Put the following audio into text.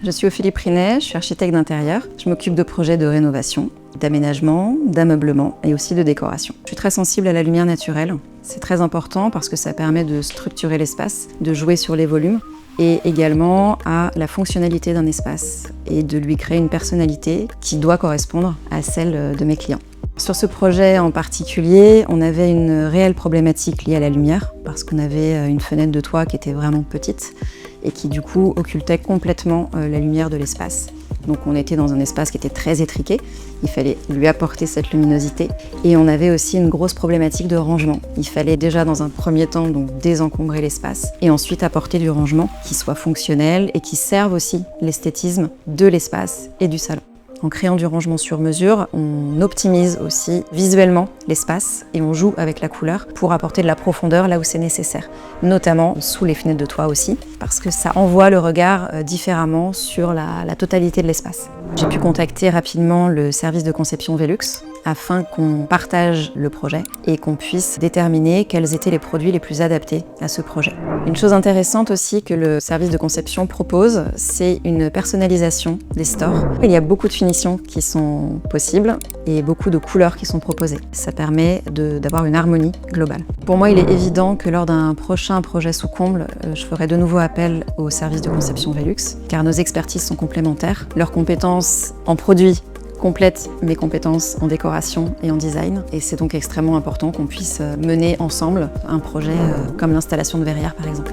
Je suis Ophélie Prinet, je suis architecte d'intérieur. Je m'occupe de projets de rénovation, d'aménagement, d'ameublement et aussi de décoration. Je suis très sensible à la lumière naturelle. C'est très important parce que ça permet de structurer l'espace, de jouer sur les volumes et également à la fonctionnalité d'un espace et de lui créer une personnalité qui doit correspondre à celle de mes clients. Sur ce projet en particulier, on avait une réelle problématique liée à la lumière parce qu'on avait une fenêtre de toit qui était vraiment petite et qui du coup occultait complètement la lumière de l'espace. Donc on était dans un espace qui était très étriqué, il fallait lui apporter cette luminosité et on avait aussi une grosse problématique de rangement. Il fallait déjà dans un premier temps donc désencombrer l'espace et ensuite apporter du rangement qui soit fonctionnel et qui serve aussi l'esthétisme de l'espace et du salon. En créant du rangement sur mesure, on optimise aussi visuellement l'espace et on joue avec la couleur pour apporter de la profondeur là où c'est nécessaire, notamment sous les fenêtres de toit aussi, parce que ça envoie le regard différemment sur la totalité de l'espace. J'ai pu contacter rapidement le service de conception Velux afin qu'on partage le projet et qu'on puisse déterminer quels étaient les produits les plus adaptés à ce projet. Une chose intéressante aussi que le service de conception propose, c'est une personnalisation des stores. Il y a beaucoup de finitions qui sont possibles et beaucoup de couleurs qui sont proposées. Ça permet d'avoir une harmonie globale. Pour moi, il est évident que lors d'un prochain projet sous comble, je ferai de nouveau appel au service de conception Velux, car nos expertises sont complémentaires. Leurs compétences en produits complètent mes compétences en décoration et en design. Et c'est donc extrêmement important qu'on puisse mener ensemble un projet comme l'installation de verrières par exemple.